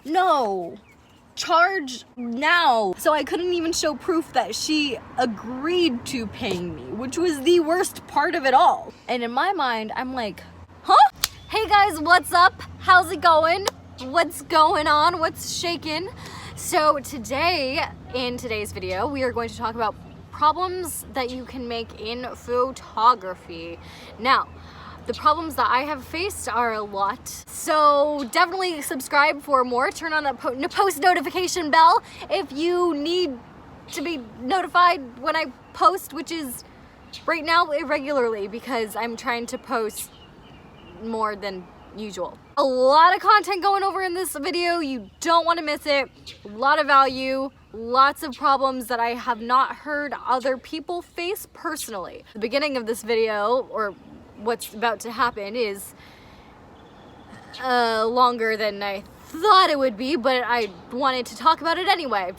no, charge now. So I couldn't even show proof that she agreed to paying me, which was the worst part of it all. And in my mind, I'm like, huh? Hey guys, what's up? How's it going? What's going on? What's shaking? So today, in today's video, we are going to talk about problems that you can make in photography. Now, the problems that I have faced are a lot, so definitely subscribe for more. Turn on that post notification bell if you need to be notified when I post, which is right now irregularly because I'm trying to post more than usual. A lot of content going over in this video. You don't want to miss it. A lot of value, lots of problems that I have not heard other people face personally. The beginning of this video, or what's about to happen, is longer than I thought it would be, but I wanted to talk about it anyway,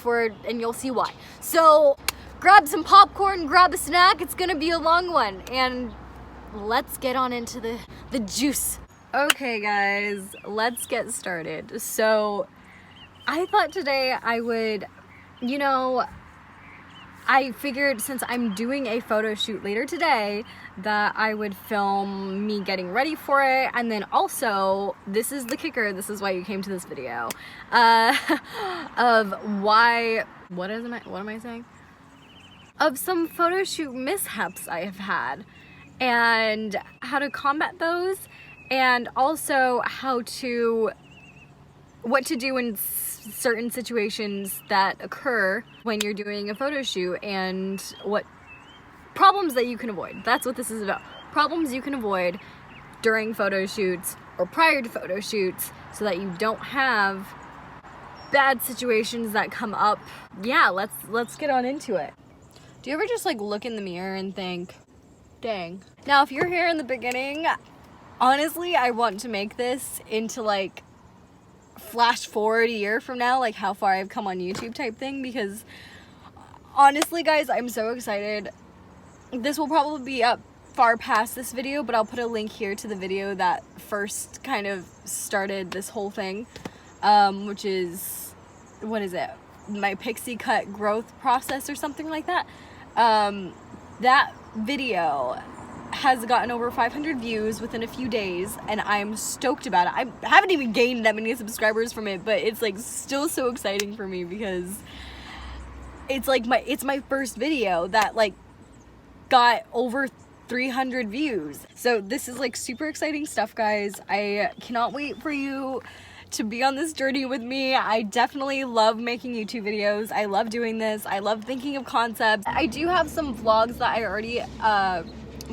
and you'll see why. So grab some popcorn, grab a snack. It's gonna be a long one, and let's get on into the juice. Okay guys, let's get started. So I thought today I would, I figured since I'm doing a photo shoot later today that I would film me getting ready for it, and then also, this is the kicker, this is why you came to this video, of why, what am I saying? Of some photo shoot mishaps I have had, and how to combat those, and also what to do in certain situations that occur when you're doing a photo shoot, and what problems that you can avoid. That's what this is about. Problems you can avoid during photo shoots or prior to photo shoots so that you don't have bad situations that come up. Yeah, let's get on into it. Do you ever just like look in the mirror and think, dang. Now, if you're here in the beginning, honestly, I want to make this into like flash forward a year from now, like how far I've come on YouTube type thing, because honestly guys, I'm so excited. This will probably be up far past this video, but I'll put a link here to the video that first kind of started this whole thing, which is, what is it? My pixie cut growth process or something like that. That video has gotten over 500 views within a few days, and I'm stoked about it. I haven't even gained that many subscribers from it, but it's like still so exciting for me because it's like my first video that like got over 300 views. So this is like super exciting stuff, guys. I cannot wait for you to be on this journey with me. I definitely love making YouTube videos. I love doing this. I love thinking of concepts. I do have some vlogs that I already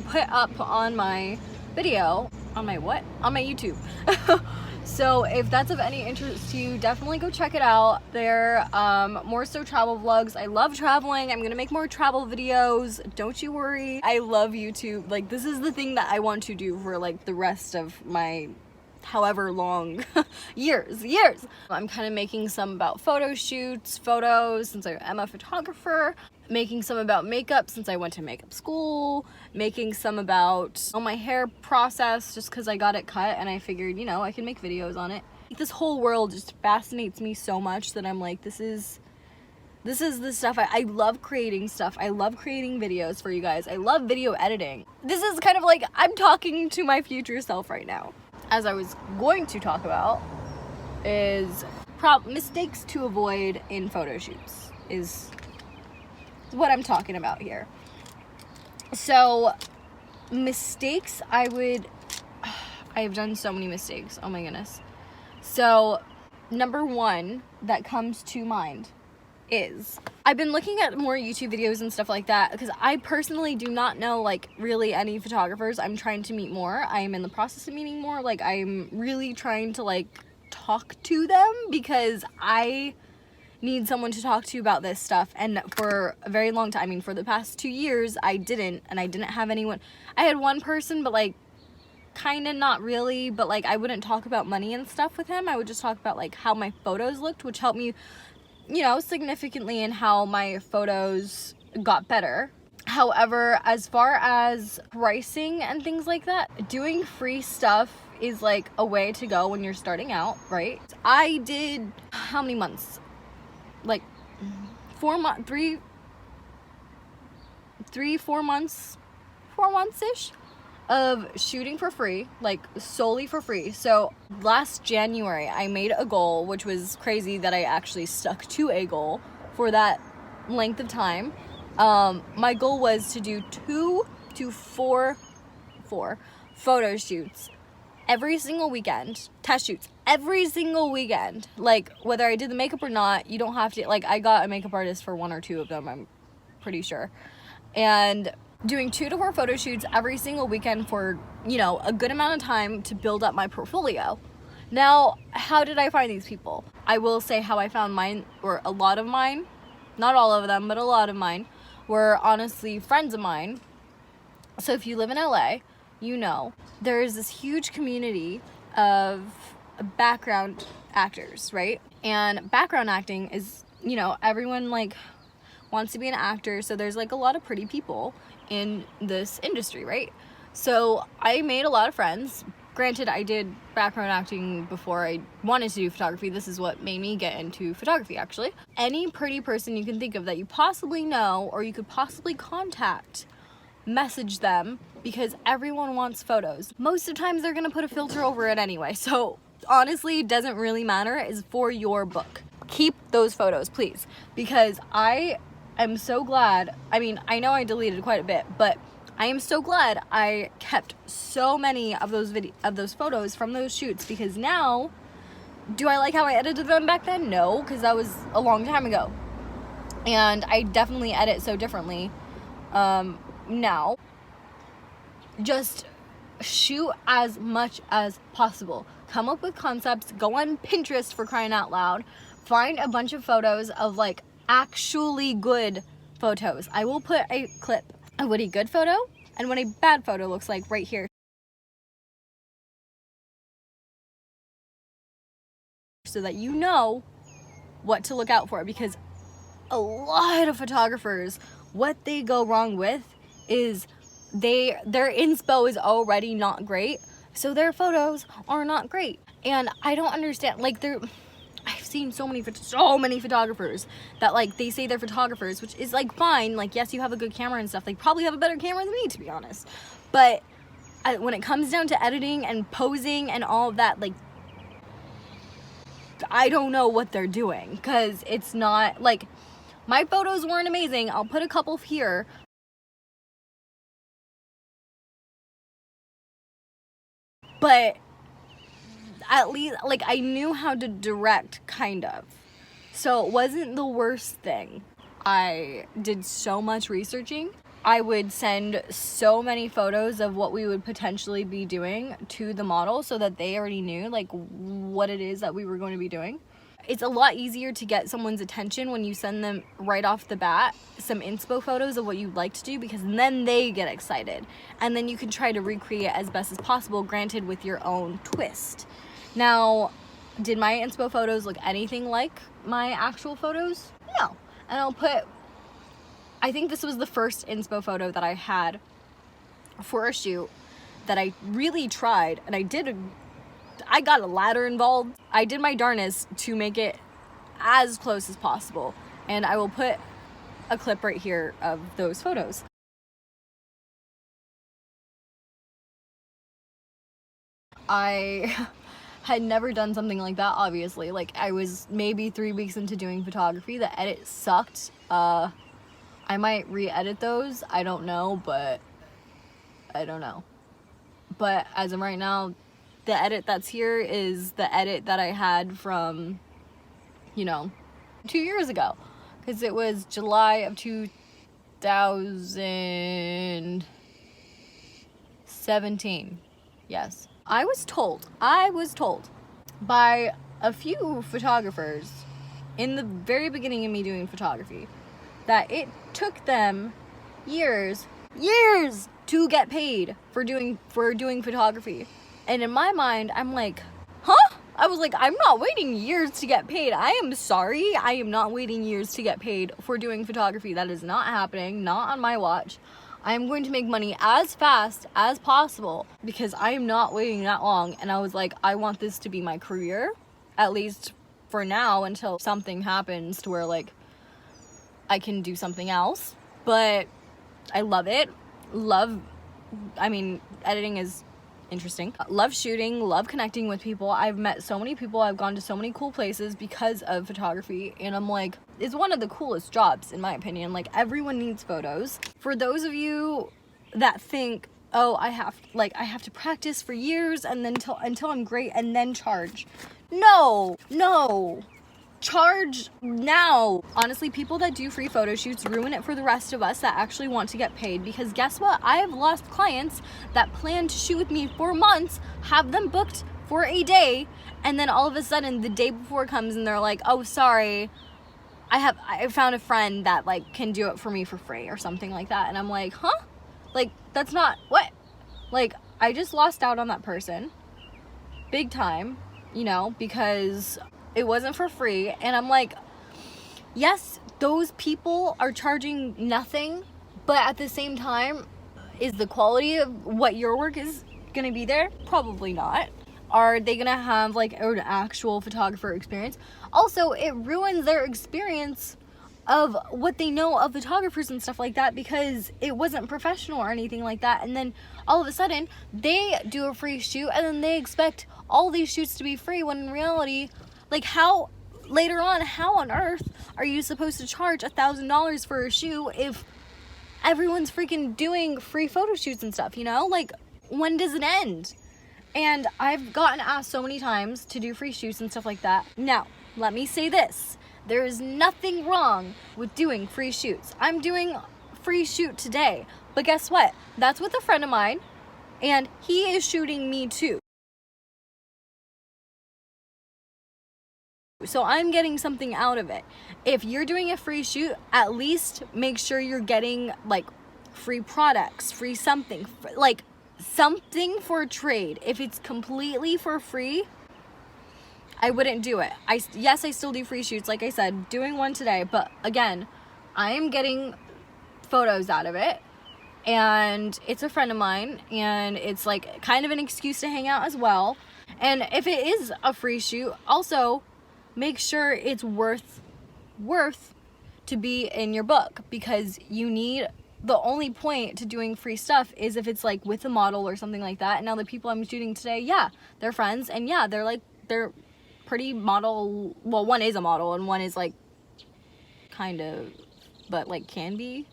put up on my video, on my YouTube. So if that's of any interest to you, definitely go check it out. They're more so travel vlogs. I love traveling. I'm gonna make more travel videos, don't you worry. I love YouTube. Like, this is the thing that I want to do for like the rest of my however long years. I'm kind of making some about photo shoots, photos, since I am a photographer, making some about makeup since I went to makeup school, making some about my hair process just because I got it cut and I figured, I can make videos on it. This whole world just fascinates me so much that I'm like, this is the stuff I love creating stuff. I love creating videos for you guys. I love video editing. This is kind of like I'm talking to my future self right now. As I was going to talk about is mistakes to avoid in photo shoots is what I'm talking about here. So mistakes, I have done so many mistakes. Oh my goodness. So number one that comes to mind is I've been looking at more YouTube videos and stuff like that because I personally do not know like really any photographers. I'm trying to meet more. I am in the process of meeting more. Like, I'm really trying to like talk to them because I need someone to talk to about this stuff. And for a very long time, I mean for the past 2 years, I didn't have anyone. I had one person, but like kind of not really, but like I wouldn't talk about money and stuff with him. I would just talk about like how my photos looked, which helped me significantly in how my photos got better. However, as far as pricing and things like that, doing free stuff is like a way to go when you're starting out, right? I did how many months? Like 4 months, 4 months-ish of shooting for free, like solely for free. So last January I made a goal, which was crazy that I actually stuck to a goal for that length of time. My goal was to do 2 to 4 photo shoots every single weekend, test shoots every single weekend. Like whether I did the makeup or not, you don't have to, like I got a makeup artist for 1 or 2 of them, I'm pretty sure. And doing 2 to 4 photo shoots every single weekend for, you know, a good amount of time to build up my portfolio. Now, how did I find these people? I will say how I found mine, or a lot of mine, not all of them, but a lot of mine, were honestly friends of mine. So if you live in LA, you know, there is this huge community of background actors, right? And background acting is, you know, everyone like wants to be an actor, so there's like a lot of pretty people in this industry, right? So I made a lot of friends. Granted, I did background acting before I wanted to do photography. This is what made me get into photography, actually. Any pretty person you can think of that you possibly know or you could possibly contact, message them, because everyone wants photos. Most of the times they're gonna put a filter over it anyway, so honestly, it doesn't really matter. It's for your book. Keep those photos, please, because I'm so glad. I mean, I know I deleted quite a bit, but I am so glad I kept so many of those photos from those shoots, because now, do I like how I edited them back then? No, because that was a long time ago. And I definitely edit so differently now. Just shoot as much as possible. Come up with concepts, go on Pinterest for crying out loud, find a bunch of photos of like actually good photos. I will put a clip of what a good photo and what a bad photo looks like right here, so that you know what to look out for, because a lot of photographers, what they go wrong with is their inspo is already not great, so their photos are not great. And I don't understand, like I've seen so many photographers that like they say they're photographers, which is like fine, like yes, you have a good camera and stuff, they probably have a better camera than me, to be honest, but when it comes down to editing and posing and all of that, like I don't know what they're doing, because it's not like, my photos weren't amazing. I'll put a couple here, but at least like I knew how to direct, kind of, so it wasn't the worst thing. I did so much researching. I would send so many photos of what we would potentially be doing to the model, so that they already knew like what it is that we were going to be doing. It's a lot easier to get someone's attention when you send them right off the bat some inspo photos of what you'd like to do, because then they get excited, and then you can try to recreate as best as possible, granted with your own twist. Now, did my inspo photos look anything like my actual photos? No. And I'll put, I think this was the first inspo photo that I had for a shoot that I really tried, and I got a ladder involved. I did my darnest to make it as close as possible, and I will put a clip right here of those photos. I had never done something like that, obviously. Like, I was maybe 3 weeks into doing photography. The edit sucked. I might re-edit those. I don't know, but I don't know. But as of right now, the edit that's here is the edit that I had from, you know, 2 years ago, because it was July of 2017. Yes. I was told by a few photographers in the very beginning of me doing photography that it took them years to get paid for doing photography. And in my mind, I'm like, huh? I was like, I'm not waiting years to get paid. I am sorry. I am not waiting years to get paid for doing photography. That is not happening. Not on my watch. I'm going to make money as fast as possible because I am not waiting that long. And I was like, I want this to be my career, at least for now, until something happens to where like I can do something else. But I love it. Editing is interesting. Love shooting, love connecting with people. I've met so many people, I've gone to so many cool places because of photography, and I'm like, it's one of the coolest jobs in my opinion. Like, everyone needs photos. For those of you that think, oh, I have to practice for years and then until I'm great and then charge. No. Charge now. Honestly, people that do free photo shoots ruin it for the rest of us that actually want to get paid, because guess what? I have lost clients that plan to shoot with me for months, have them booked for a day, and then all of a sudden the day before comes and they're like, oh, sorry, I found a friend that like can do it for me for free or something like that. And I'm like, huh? Like, that's not what? Like, I just lost out on that person big time, you know, because it wasn't for free. And I'm like, yes, those people are charging nothing, but at the same time, is the quality of what your work is gonna be there? Probably not. Are they gonna have like an actual photographer experience? Also, it ruins their experience of what they know of photographers and stuff like that, because it wasn't professional or anything like that. And then all of a sudden they do a free shoot and then they expect all these shoots to be free, when in reality, like, how later on, how on earth are you supposed to charge $1,000 for a shoot if everyone's freaking doing free photo shoots and stuff, you know? Like, when does it end? And I've gotten asked so many times to do free shoots and stuff like that. Now, let me say this. There is nothing wrong with doing free shoots. I'm doing a free shoot today, but guess what? That's with a friend of mine, and he is shooting me too. So I'm getting something out of it. If you're doing a free shoot, at least make sure you're getting like free products, free something, like something for trade. If it's completely for free, I wouldn't do it. Yes, I still do free shoots, like I said, doing one today, but again, I am getting photos out of it, and it's a friend of mine, and it's like kind of an excuse to hang out as well. And if it is a free shoot, also make sure it's worth to be in your book, because you need, the only point to doing free stuff is if it's like with a model or something like that. And now the people I'm shooting today, yeah, they're friends, and yeah, they're pretty model, well, one is a model and one is like kind of, but like can be,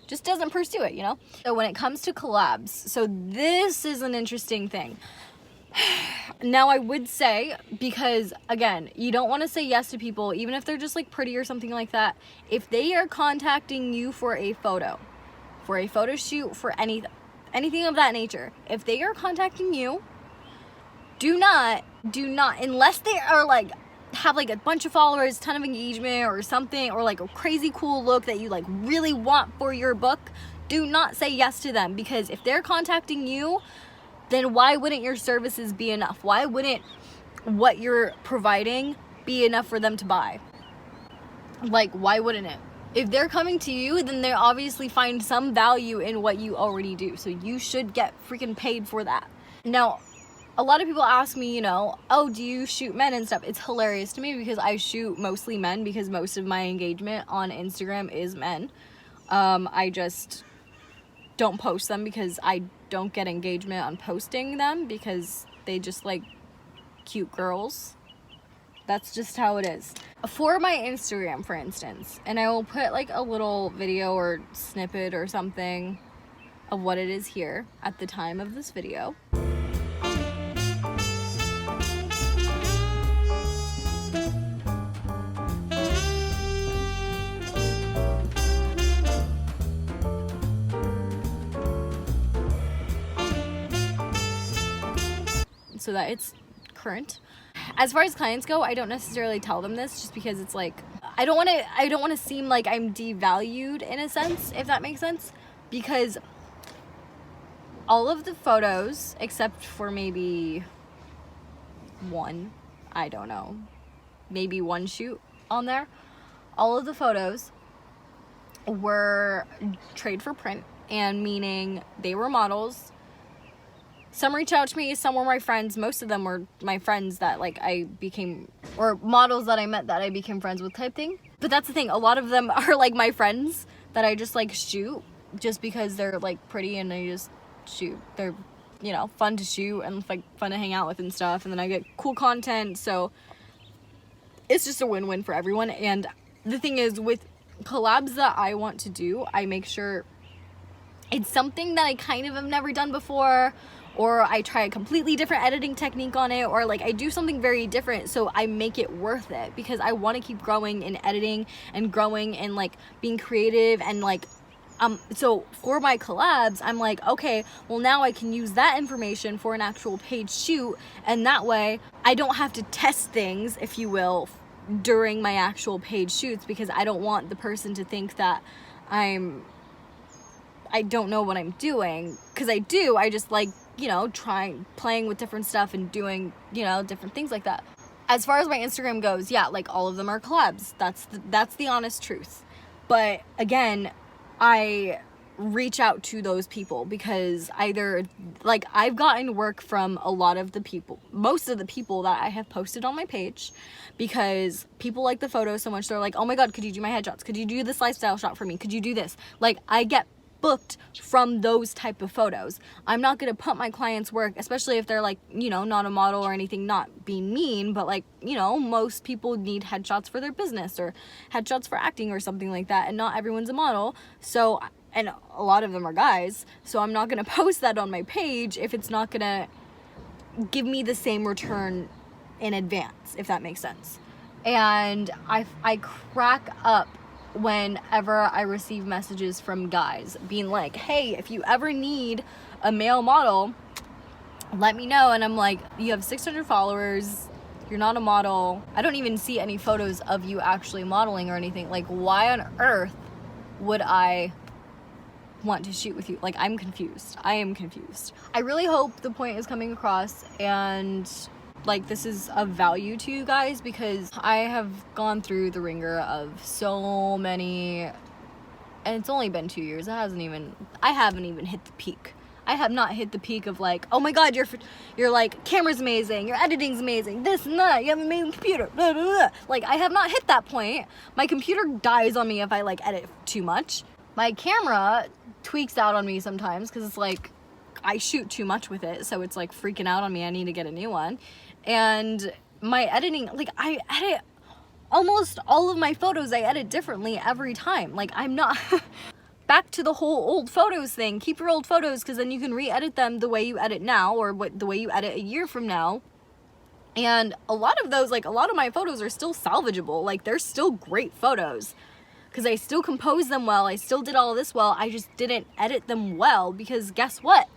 just doesn't pursue it, you know? So when it comes to collabs, so this is an interesting thing. Now, I would say, because again, you don't want to say yes to people, even if they're just like pretty or something like that. If they are contacting you for a photo shoot, for anything of that nature, if they are contacting you, do not, unless they are like, have like a bunch of followers, ton of engagement or something, or like a crazy cool look that you like really want for your book, do not say yes to them. Because if they're contacting you, then why wouldn't your services be enough? Why wouldn't what you're providing be enough for them to buy? Like, why wouldn't it? If they're coming to you, then they obviously find some value in what you already do. So you should get freaking paid for that. Now, a lot of people ask me, you know, oh, do you shoot men and stuff? It's hilarious to me because I shoot mostly men, because most of my engagement on Instagram is men. I just don't post them because I don't get engagement on posting them, because they just like cute girls. That's just how it is. For my Instagram, for instance, and I will put like a little video or snippet or something of what it is here at the time of this video. So that it's current. As far as clients go, I don't necessarily tell them this, just because it's like, I don't want to seem like I'm devalued in a sense, if that makes sense, because all of the photos, except for maybe one, I don't know, maybe one shoot on there, all of the photos were trade for print. and meaning they were models. Some reached out to me, some were my friends. Most of them were my friends that like I became, or models that I met that I became friends with type thing. But that's the thing, a lot of them are like my friends that I just like shoot just because they're like pretty and I just shoot. They're, you know, fun to shoot and like fun to hang out with and stuff, and then I get cool content, so it's just a win-win for everyone. And the thing is, with collabs that I want to do, I make sure it's something that I kind of have never done before, or I try a completely different editing technique on it, or like I do something very different so I make it worth it, because I want to keep growing in editing and growing and like being creative. And like so for my collabs, I'm like, okay, well now I can use that information for an actual paid shoot, and that way I don't have to test things, if you will, during my actual paid shoots, because I don't want the person to think that I don't know what I'm doing, because I do. I just like, you know, playing with different stuff and doing, you know, different things like that. As far as my Instagram goes, yeah, like all of them are collabs. That's the honest truth. But again, I reach out to those people because either like I've gotten work from a lot of the people, most of the people that I have posted on my page, because people like the photos so much. They're like, oh my god, could you do my headshots? Could you do this lifestyle shot for me? Could you do this? Like, I get booked from those type of photos. I'm not gonna put my clients' work, especially if they're like, you know, not a model or anything, not being mean, but like, you know, most people need headshots for their business or headshots for acting or something like that, and not everyone's a model. So, and a lot of them are guys, so I'm not gonna post that on my page if it's not gonna give me the same return in advance, if that makes sense. And I crack up whenever I receive messages from guys being like, hey, if you ever need a male model, let me know. And I'm like, you have 600 followers, you're not a model, I don't even see any photos of you actually modeling or anything. Like, why on earth would I want to shoot with you? Like, I'm confused. I am confused. I really hope the point is coming across, and like this is of value to you guys, because I have gone through the ringer of so many, and it's only been 2 years. I haven't even hit the peak. I have not hit the peak of like, oh my god, you're like, camera's amazing, your editing's amazing, this and that, you have an amazing computer, blah, blah, blah. Like, I have not hit that point. My computer dies on me if I like edit too much. My camera tweaks out on me sometimes because it's like I shoot too much with it, so it's like freaking out on me. I need to get a new one. And my editing, like, I edit almost all of my photos, I edit differently every time. Like, I'm not back to the whole old photos thing. Keep your old photos, because then you can re-edit them the way you edit now, or the way you edit a year from now. And a lot of those, like, a lot of my photos are still salvageable. Like, they're still great photos, because I still composed them well, I still did all this well, I just didn't edit them well, because guess what?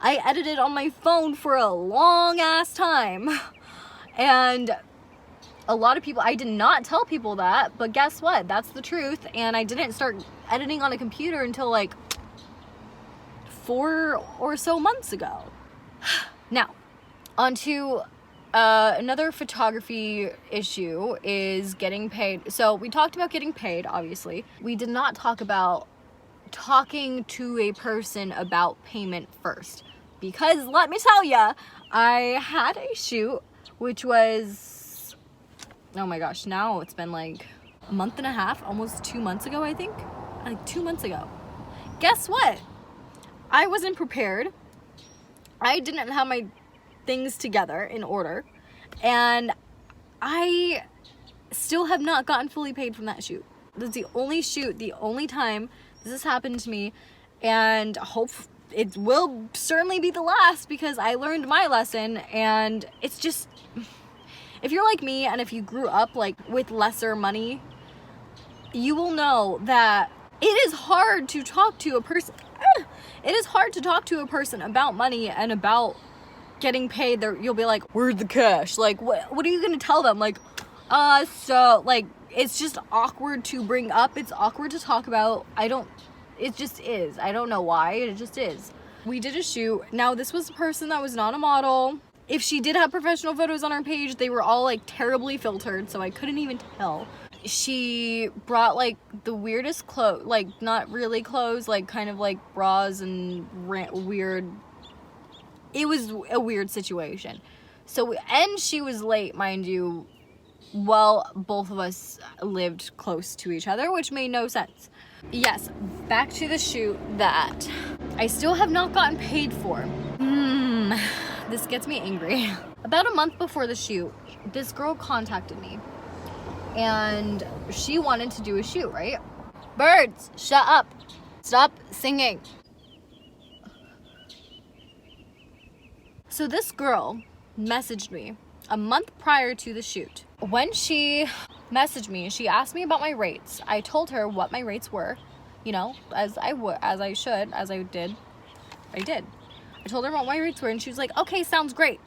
I edited on my phone for a long ass time. And a lot of people, I did not tell people that, but guess what? That's the truth. And I didn't start editing on a computer until like 4 or so months ago. Now, on to another photography issue is getting paid. So we talked about getting paid, obviously. We did not talk about talking to a person about payment first, because let me tell ya, I had a shoot which was, oh my gosh, now it's been like a month and a half, almost 2 months ago, I think, like 2 months ago. Guess what? I wasn't prepared. I didn't have my things together in order, and I still have not gotten fully paid from that shoot. That's the only shoot, the only time this has happened to me, and it will certainly be the last, because I learned my lesson. And it's just, if you're like me and if you grew up like with lesser money, you will know that it is hard to talk to a person. It is hard to talk to a person about money and about getting paid. You'll be like, where's the cash? Like, what are you gonna tell them? Like, so like, it's just awkward to bring up. It's awkward to talk about. It just is. I don't know why. It just is. We did a shoot. Now, this was a person that was not a model. If she did have professional photos on her page, they were all like terribly filtered, so I couldn't even tell. she brought like the weirdest clothes, like not really clothes, like kind of like bras and weird. It was a weird situation. So, and she was late, mind you. Well, both of us lived close to each other, which made no sense. Yes, back to the shoot that I still have not gotten paid for. This gets me angry. About a month before the shoot, this girl contacted me and she wanted to do a shoot, right? Birds, shut up. Stop singing. So this girl messaged me a month prior to the shoot. When she messaged me, she asked me about my rates. I told her what my rates were, you know, as I did. I told her what my rates were, and she was like, okay, sounds great.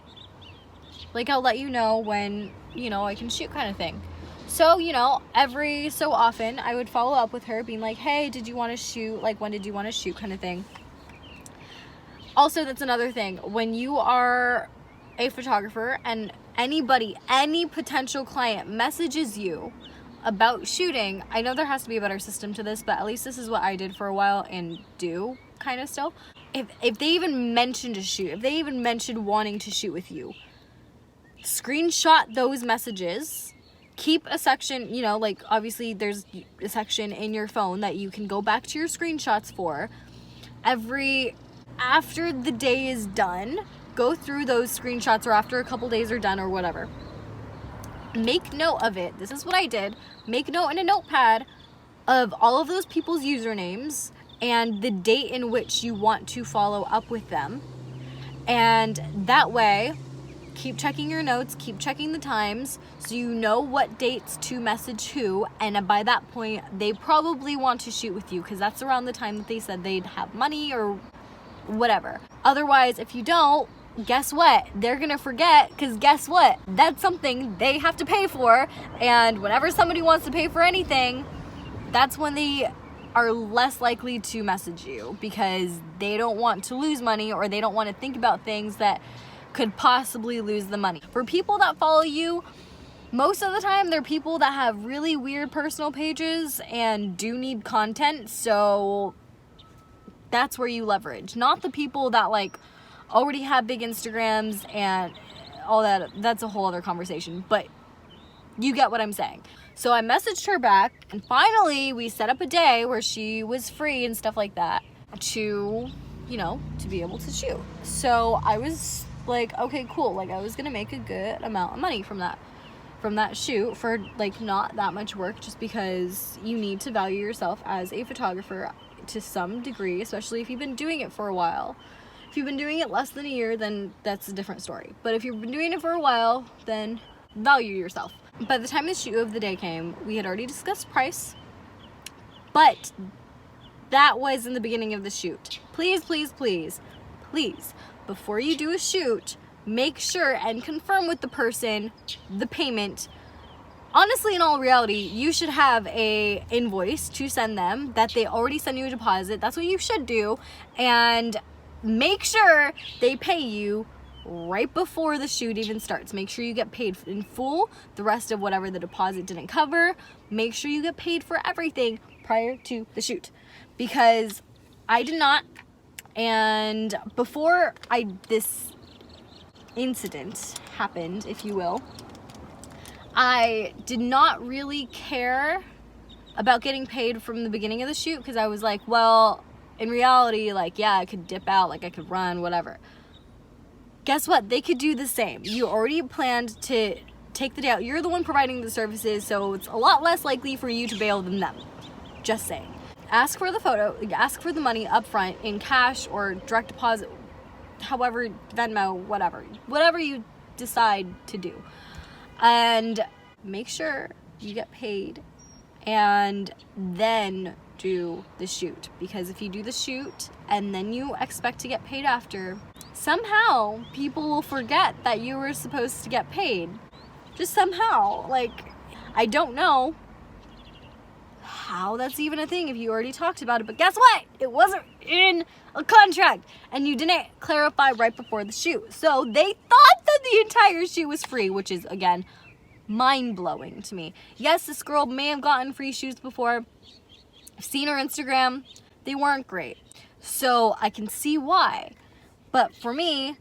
Like, I'll let you know when, you know, I can shoot, kind of thing. So, you know, every so often I would follow up with her being like, hey, did you want to shoot? Like, when did you want to shoot, kind of thing. Also, that's another thing. When you are a photographer and anybody, any potential client messages you about shooting, I know there has to be a better system to this, but at least this is what I did for a while and do kind of still. If they even mentioned a shoot, if they even mentioned wanting to shoot with you, screenshot those messages, keep a section, you know, like obviously there's a section in your phone that you can go back to your screenshots for. After the day is done, go through those screenshots, or after a couple days are done or whatever. Make note of it. This is what I did. Make note in a notepad of all of those people's usernames and the date in which you want to follow up with them. And that way, keep checking your notes, keep checking the times, so you know what dates to message who, and by that point, they probably want to shoot with you, because that's around the time that they said they'd have money or whatever. Otherwise, if you don't, guess what? They're gonna forget, because guess what? That's something they have to pay for, and whenever somebody wants to pay for anything, that's when they are less likely to message you, because they don't want to lose money, or they don't want to think about things that could possibly lose the money. For people that follow you, most of the time they're people that have really weird personal pages and do need content, so that's where you leverage. Not the people that like already have big Instagrams and all that. That's a whole other conversation, but you get what I'm saying. So I messaged her back, and finally we set up a day where she was free and stuff like that to, you know, to be able to shoot. So I was like, okay, cool. Like, I was gonna make a good amount of money from that shoot for like not that much work, just because you need to value yourself as a photographer to some degree, especially if you've been doing it for a while. If you've been doing it less than a year, then that's a different story. But if you've been doing it for a while, then value yourself. By the time the shoot of the day came, we had already discussed price, but that was in the beginning of the shoot. Please, please, please, please, before you do a shoot, make sure and confirm with the person the payment. Honestly, in all reality, you should have a invoice to send them that they already send you a deposit. That's what you should do. And make sure they pay you right before the shoot even starts. Make sure you get paid in full. The rest of whatever the deposit didn't cover, make sure you get paid for everything prior to the shoot. Because I did not. And before this incident happened, if you will, I did not really care about getting paid from the beginning of the shoot, because I was like, well, in reality, like, yeah, I could dip out, like I could run, whatever. Guess what? They could do the same. You already planned to take the day out. You're the one providing the services, so it's a lot less likely for you to bail than them. Just saying. Ask for the money up front in cash or direct deposit, however, Venmo, whatever you decide to do. And make sure you get paid and then do the shoot. Because if you do the shoot and then you expect to get paid after, somehow people will forget that you were supposed to get paid. Just somehow. Like, I don't know how that's even a thing if you already talked about it, but guess what? It wasn't in a contract, and you didn't clarify right before the shoot. So they thought that the entire shoot was free, which is, again, mind-blowing to me. Yes, this girl may have gotten free shoots before. I've seen her Instagram. They weren't great. So I can see why. But for me,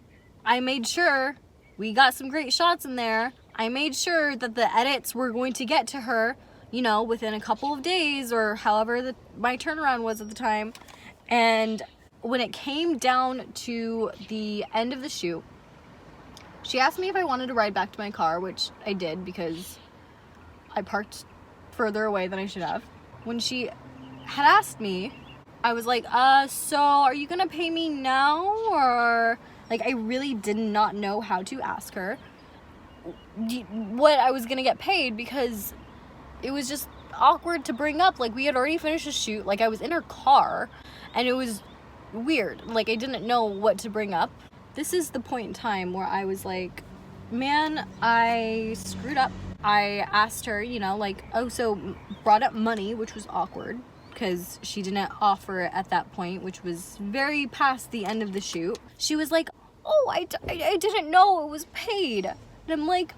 I made sure we got some great shots in there. I made sure that the edits were going to get to her, you know, within a couple of days or however my turnaround was at the time. And when it came down to the end of the shoot, she asked me if I wanted to ride back to my car, which I did because I parked further away than I should have. When she had asked me, I was like, so are you gonna pay me now? Or, like, I really did not know how to ask her what I was gonna get paid because it was just awkward to bring up. Like, we had already finished the shoot, like I was in her car, and it was weird. Like, I didn't know what to bring up. This is the point in time where I was like, man, I screwed up. I asked her, you know, like, oh, so brought up money, which was awkward because she didn't offer it at that point, which was very past the end of the shoot. She was like, oh, I didn't know it was paid. And I'm like,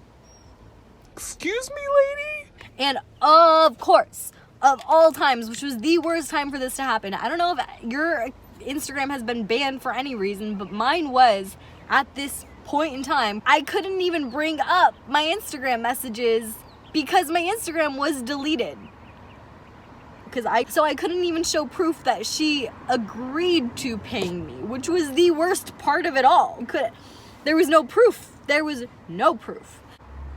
excuse me, lady? and of course, of all times, which was the worst time for this to happen. I don't know if your Instagram has been banned for any reason, but mine was at this point in time. I couldn't even bring up my Instagram messages because my Instagram was deleted. So I couldn't even show proof that she agreed to paying me, which was the worst part of it all. There was no proof. There was no proof.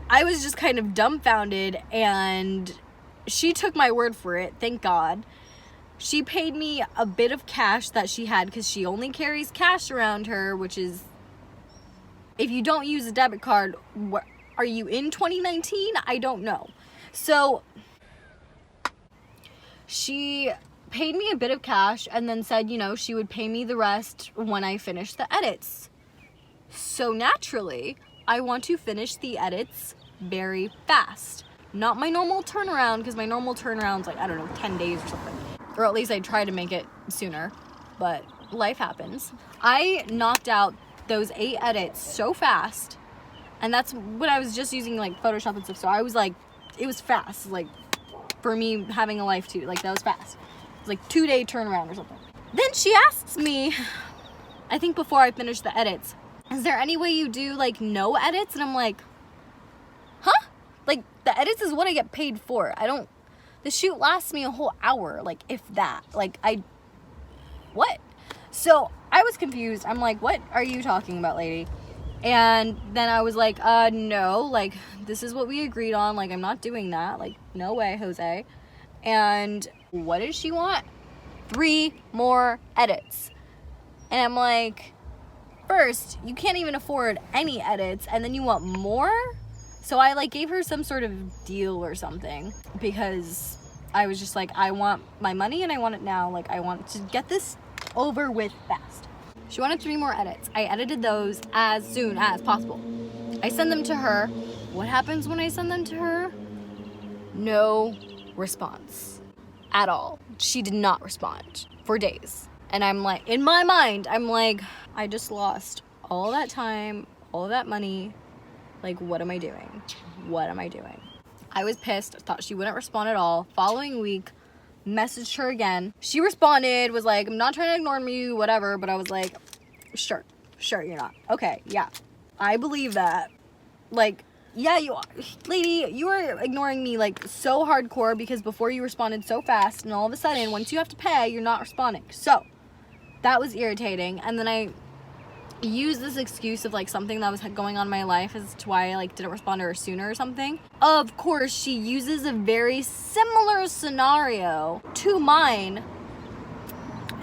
I was just kind of dumbfounded, and she took my word for it, thank God. She paid me a bit of cash that she had because she only carries cash around her, which is, if you don't use a debit card, are you in 2019? I don't know. So she paid me a bit of cash and then said, you know, she would pay me the rest when I finished the edits. So naturally, I want to finish the edits very fast. Not my normal turnaround, because my normal turnaround's like, I don't know, 10 days or something. Or at least I try to make it sooner, but life happens. I knocked out those 8 edits so fast, and that's when I was just using like Photoshop and stuff, so I was like, it was fast, like for me having a life too, like that was fast. It was like 2-day turnaround or something. Then she asks me, I think before I finished the edits, is there any way you do like no edits? And I'm like, huh? Like, the edits is what I get paid for. The shoot lasts me a whole hour, like if that. Like, what? So I was confused. I'm like, what are you talking about, lady? And then I was like, no, like, this is what we agreed on. Like, I'm not doing that. Like, no way, Jose. And what did she want? 3 more edits. And I'm like, first, you can't even afford any edits, and then you want more? So I like gave her some sort of deal or something, because I was just like, I want my money and I want it now. Like, I want to get this over with fast. She wanted 3 more edits. I edited those as soon as possible. I send them to her. What happens when I send them to her? No response at all. She did not respond for days. And I'm like, in my mind, I'm like, I just lost all that time, all that money. Like, what am I doing? What am I doing? I was pissed. I thought she wouldn't respond at all. Following week, messaged her again. She responded, was like, I'm not trying to ignore you, whatever. But I was like, sure, you're not. Okay, yeah. I believe that. Like, yeah, you are. Lady, you are ignoring me, like, so hardcore because before you responded so fast, and all of a sudden, once you have to pay, you're not responding. So, that was irritating. And then I used this excuse of, like, something that was going on in my life as to why I, like, didn't respond to her sooner or something. Of course, she uses a very similar scenario to mine,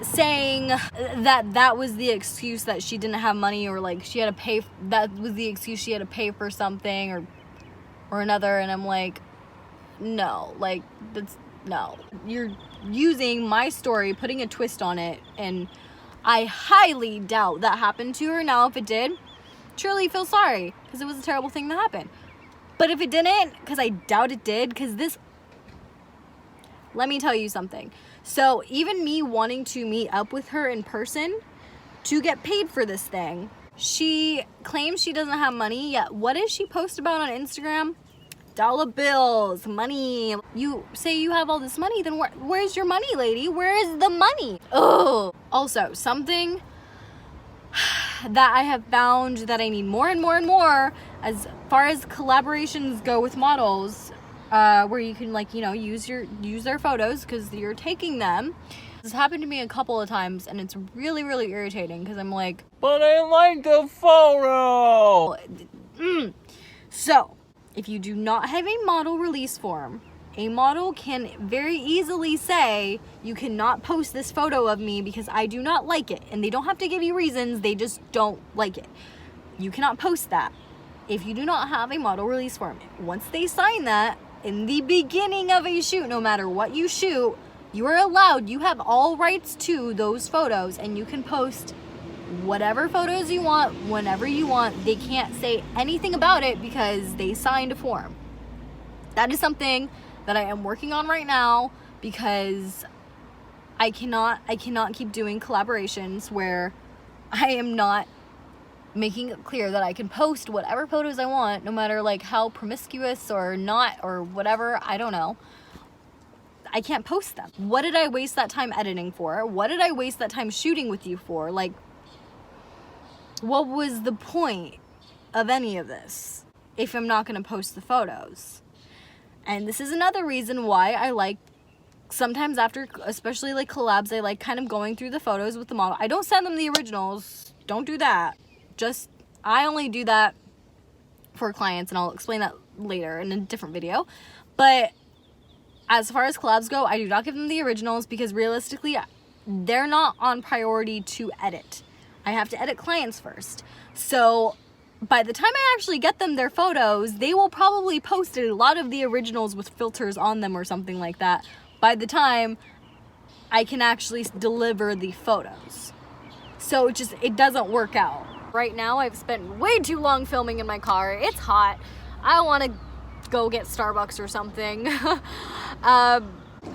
saying that was the excuse that she didn't have money, or like she had to pay, that was the excuse she had to pay for something or another. And I'm like, no, like, that's, no, you're using my story, putting a twist on it, and I highly doubt that happened to her. Now if it did, truly feel sorry, because it was a terrible thing to happen. But if it didn't, because I doubt it did, because this, let me tell you something. So even me wanting to meet up with her in person to get paid for this thing, she claims she doesn't have money, yet what does she post about on Instagram? dollar bills, money. You say you have all this money, then where's your money, lady? Where is the money? Oh. Also, something that I have found that I need more and more and more as far as collaborations go with models, where you can, like, you know, use their photos because you're taking them. This happened to me a couple of times and it's really, really irritating because I'm like, but I like the photo. So, if you do not have a model release form, a model can very easily say, you cannot post this photo of me because I do not like it. And they don't have to give you reasons, they just don't like it. You cannot post that if you do not have a model release form. Once they sign that, in the beginning of a shoot, no matter what you shoot, you are allowed, you have all rights to those photos and you can post whatever photos you want, whenever you want. They can't say anything about it because they signed a form. That is something that I am working on right now because I cannot keep doing collaborations where I am not making it clear that I can post whatever photos I want, no matter like how promiscuous or not or whatever, I don't know. I can't post them. What did I waste that time editing for? What did I waste that time shooting with you for? Like, what was the point of any of this if I'm not going to post the photos? And this is another reason why I like, sometimes after, especially like collabs, I like kind of going through the photos with the model. I don't send them the originals. Don't do that. Just, I only do that for clients, and I'll explain that later in a different video. But as far as collabs go, I do not give them the originals because realistically, they're not on priority to edit. I have to edit clients first. So by the time I actually get them their photos, they will probably post a lot of the originals with filters on them or something like that by the time I can actually deliver the photos. So it doesn't work out. Right now, I've spent way too long filming in my car. It's hot. I want to go get Starbucks or something.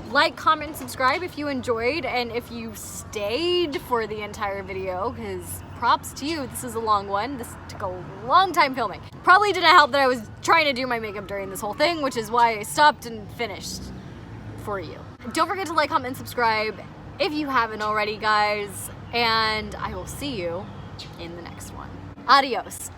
Like, comment, subscribe if you enjoyed, and if you stayed for the entire video, because props to you. This is a long one. This took a long time filming. Probably didn't help that I was trying to do my makeup during this whole thing, which is why I stopped and finished for you. Don't forget to like, comment, and subscribe if you haven't already, guys, and I will see you in the next one. Adios.